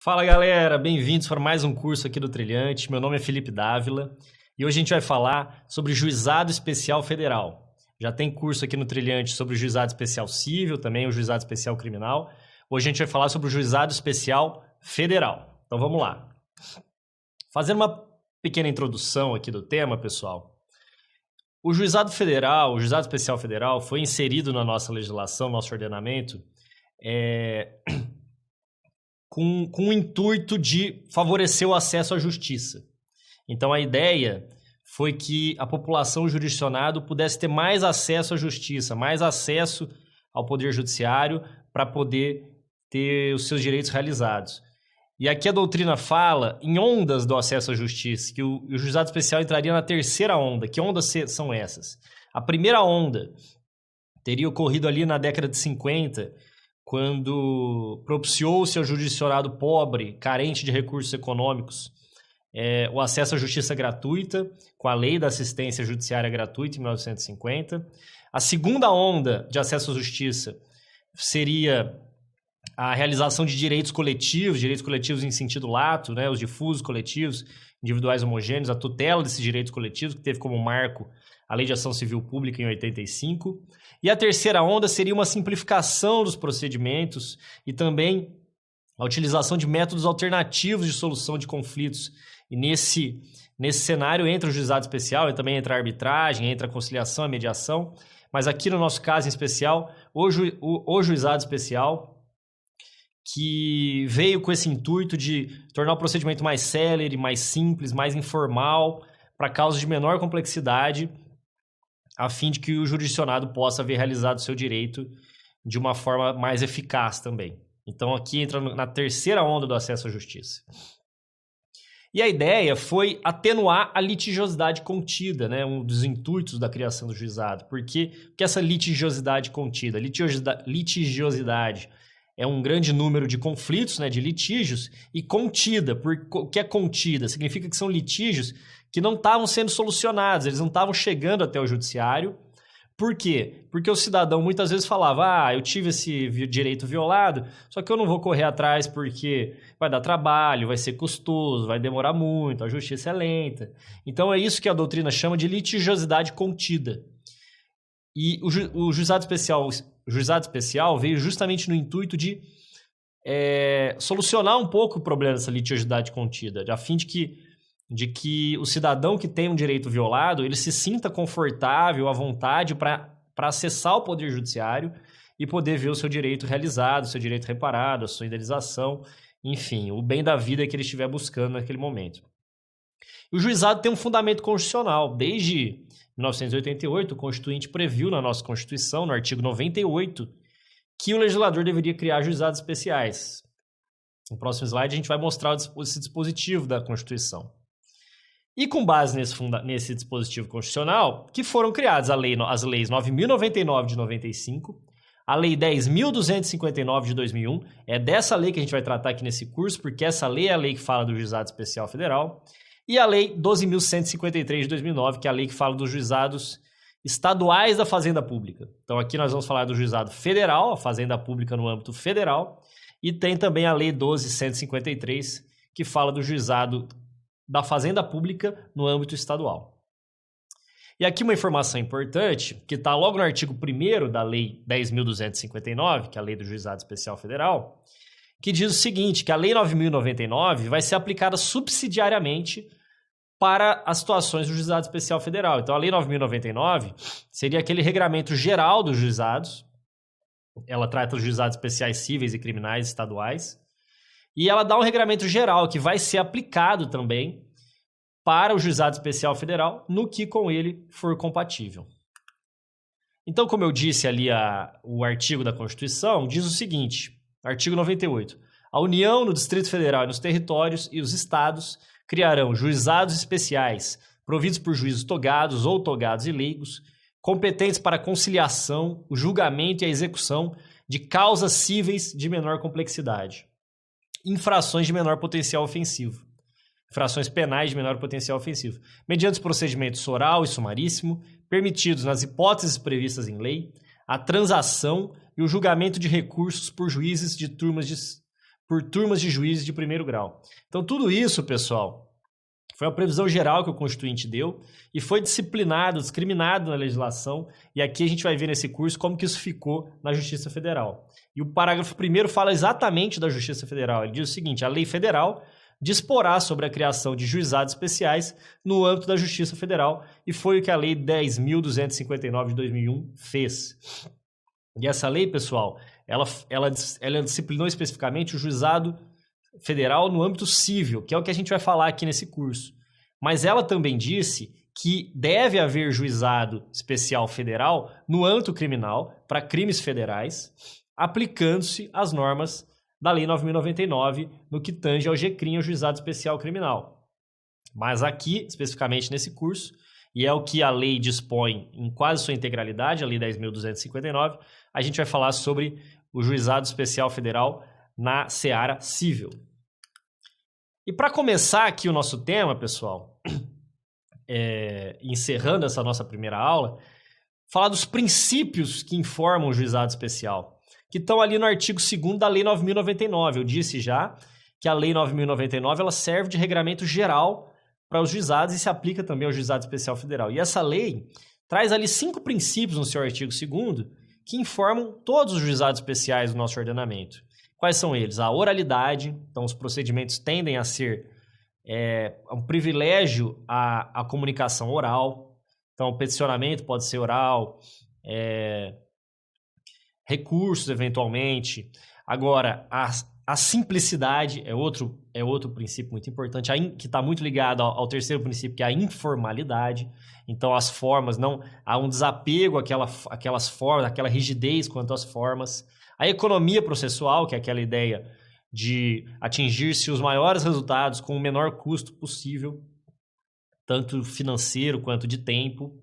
Fala galera, bem-vindos para mais um curso aqui do Trilhante. Meu nome é Felipe Dávila e hoje a gente vai falar sobre Juizado Especial Federal. Já tem curso aqui no Trilhante sobre o Juizado Especial Civil, também o Juizado Especial Criminal. Hoje a gente vai falar sobre o Juizado Especial Federal. Então vamos lá. Fazendo uma pequena introdução aqui do tema, pessoal. O Juizado Federal, o Juizado Especial Federal foi inserido na nossa legislação, nosso ordenamento, com o intuito de favorecer o acesso à justiça. Então, a ideia foi que a população jurisdicionada pudesse ter mais acesso à justiça, mais acesso ao poder judiciário para poder ter os seus direitos realizados. E aqui a doutrina fala em ondas do acesso à justiça, que o juizado especial entraria na terceira onda. Que ondas são essas? A primeira onda teria ocorrido ali na década de 50, quando propiciou-se ao jurisdicionado pobre, carente de recursos econômicos, o acesso à justiça gratuita, com a Lei da Assistência Judiciária Gratuita, em 1950. A segunda onda de acesso à justiça seria a realização de direitos coletivos em sentido lato, né, os difusos coletivos, individuais homogêneos, a tutela desses direitos coletivos, que teve como marco a Lei de Ação Civil Pública em 85. E a terceira onda seria uma simplificação dos procedimentos e também a utilização de métodos alternativos de solução de conflitos. E nesse cenário entra o juizado especial, e também entra a arbitragem, entra a conciliação, a mediação. Mas aqui no nosso caso em especial, o juizado especial, que veio com esse intuito de tornar o procedimento mais célere, mais simples, mais informal, para causas de menor complexidade, a fim de que o jurisdicionado possa ver realizado o seu direito de uma forma mais eficaz também. Então aqui entra na terceira onda do acesso à justiça. E a ideia foi atenuar a litigiosidade contida, né? Um dos intuitos da criação do juizado. Por que essa litigiosidade contida? Litigiosidade é um grande número de conflitos, né, de litígios, e contida. O que é contida? Significa que são litígios que não estavam sendo solucionados, eles não estavam chegando até o judiciário. Por quê? Porque o cidadão muitas vezes falava, eu tive esse direito violado, só que eu não vou correr atrás porque vai dar trabalho, vai ser custoso, vai demorar muito, a justiça é lenta. Então é isso que a doutrina chama de litigiosidade contida. E o juizado especial veio justamente no intuito de solucionar um pouco o problema dessa litigiosidade contida, a fim de que o cidadão que tem um direito violado, ele se sinta confortável, à vontade para acessar o poder judiciário e poder ver o seu direito realizado, o seu direito reparado, a sua indenização, enfim, o bem da vida que ele estiver buscando naquele momento. E o juizado tem um fundamento constitucional. Desde 1988, o Constituinte previu na nossa Constituição, no artigo 98, que o legislador deveria criar juizados especiais. No próximo slide, a gente vai mostrar esse dispositivo da Constituição. E com base nesse dispositivo constitucional, que foram criadas as leis 9.099 de 95, a Lei 10.259 de 2001, é dessa lei que a gente vai tratar aqui nesse curso, porque essa lei é a lei que fala do Juizado Especial Federal, e a Lei 12.153 de 2009, que é a lei que fala dos juizados estaduais da Fazenda Pública. Então aqui nós vamos falar do Juizado Federal, a Fazenda Pública no âmbito federal, e tem também a Lei 12.153, que fala do Juizado da Fazenda Pública no âmbito estadual. E aqui uma informação importante, que está logo no artigo 1º da Lei 10.259, que é a Lei do Juizado Especial Federal, que diz o seguinte, que a Lei 9.099 vai ser aplicada subsidiariamente para as situações do Juizado Especial Federal. Então, a Lei 9.099 seria aquele regramento geral dos juizados, ela trata os juizados especiais cíveis e criminais estaduais, e ela dá um regramento geral que vai ser aplicado também para o Juizado Especial Federal no que com ele for compatível. Então, como eu disse ali, o artigo da Constituição diz o seguinte, artigo 98, a União, no Distrito Federal e nos territórios e os estados criarão juizados especiais providos por juízes togados ou togados e leigos, competentes para a conciliação, o julgamento e a execução de causas cíveis de menor complexidade, infrações de menor potencial ofensivo, infrações penais de menor potencial ofensivo, mediante os procedimentos oral e sumaríssimo, permitidos nas hipóteses previstas em lei, a transação e o julgamento de recursos por juízes de turmas por turmas de juízes de primeiro grau. Então, tudo isso, pessoal, foi uma previsão geral que o Constituinte deu e foi discriminado na legislação. E aqui a gente vai ver nesse curso como que isso ficou na Justiça Federal. E o parágrafo 1º fala exatamente da Justiça Federal. Ele diz o seguinte: a lei federal disporá sobre a criação de juizados especiais no âmbito da Justiça Federal, e foi o que a Lei 10.259 de 2001 fez. E essa lei, pessoal, ela disciplinou especificamente o juizado federal no âmbito civil, que é o que a gente vai falar aqui nesse curso. Mas ela também disse que deve haver juizado especial federal no âmbito criminal para crimes federais, aplicando-se as normas da Lei 9.099 no que tange ao GCRIM, o Juizado Especial Criminal. Mas aqui, especificamente nesse curso, e é o que a lei dispõe em quase sua integralidade, a Lei 10.259, a gente vai falar sobre o Juizado Especial Federal na seara civil. E para começar aqui o nosso tema, pessoal, encerrando essa nossa primeira aula, falar dos princípios que informam o Juizado Especial, que estão ali no artigo 2º da Lei 9.099. Eu disse já que a Lei 9.099 ela serve de regramento geral para os juizados e se aplica também ao Juizado Especial Federal. E essa lei traz ali 5 princípios no seu artigo 2º que informam todos os juizados especiais do nosso ordenamento. Quais são eles? A oralidade, então os procedimentos tendem a ser um privilégio à comunicação oral. Então o peticionamento pode ser oral, recursos, eventualmente. Agora, a simplicidade é outro princípio muito importante, que está muito ligado ao terceiro princípio, que é a informalidade. Então, as formas, não há um desapego àquelas formas, aquela rigidez quanto às formas. A economia processual, que é aquela ideia de atingir-se os maiores resultados com o menor custo possível, tanto financeiro quanto de tempo.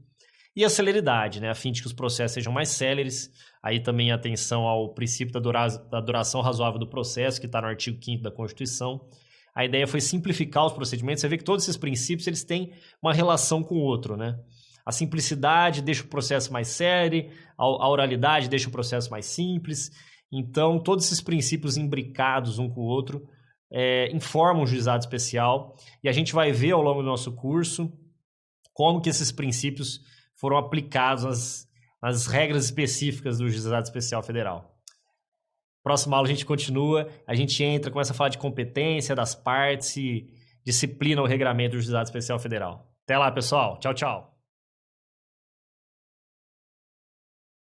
E a celeridade, né, a fim de que os processos sejam mais céleres. Aí também atenção ao princípio da duração razoável do processo, que está no artigo 5º da Constituição. A ideia foi simplificar os procedimentos. Você vê que todos esses princípios eles têm uma relação com o outro, né? A simplicidade deixa o processo mais célere, a oralidade deixa o processo mais simples. Então, todos esses princípios imbricados um com o outro informam o juizado especial. E a gente vai ver ao longo do nosso curso como que esses princípios foram aplicados nas regras específicas do Juizado Especial Federal. Próxima aula a gente continua, a gente começa a falar de competência das partes e disciplina o regramento do Juizado Especial Federal. Até lá, pessoal. Tchau, tchau.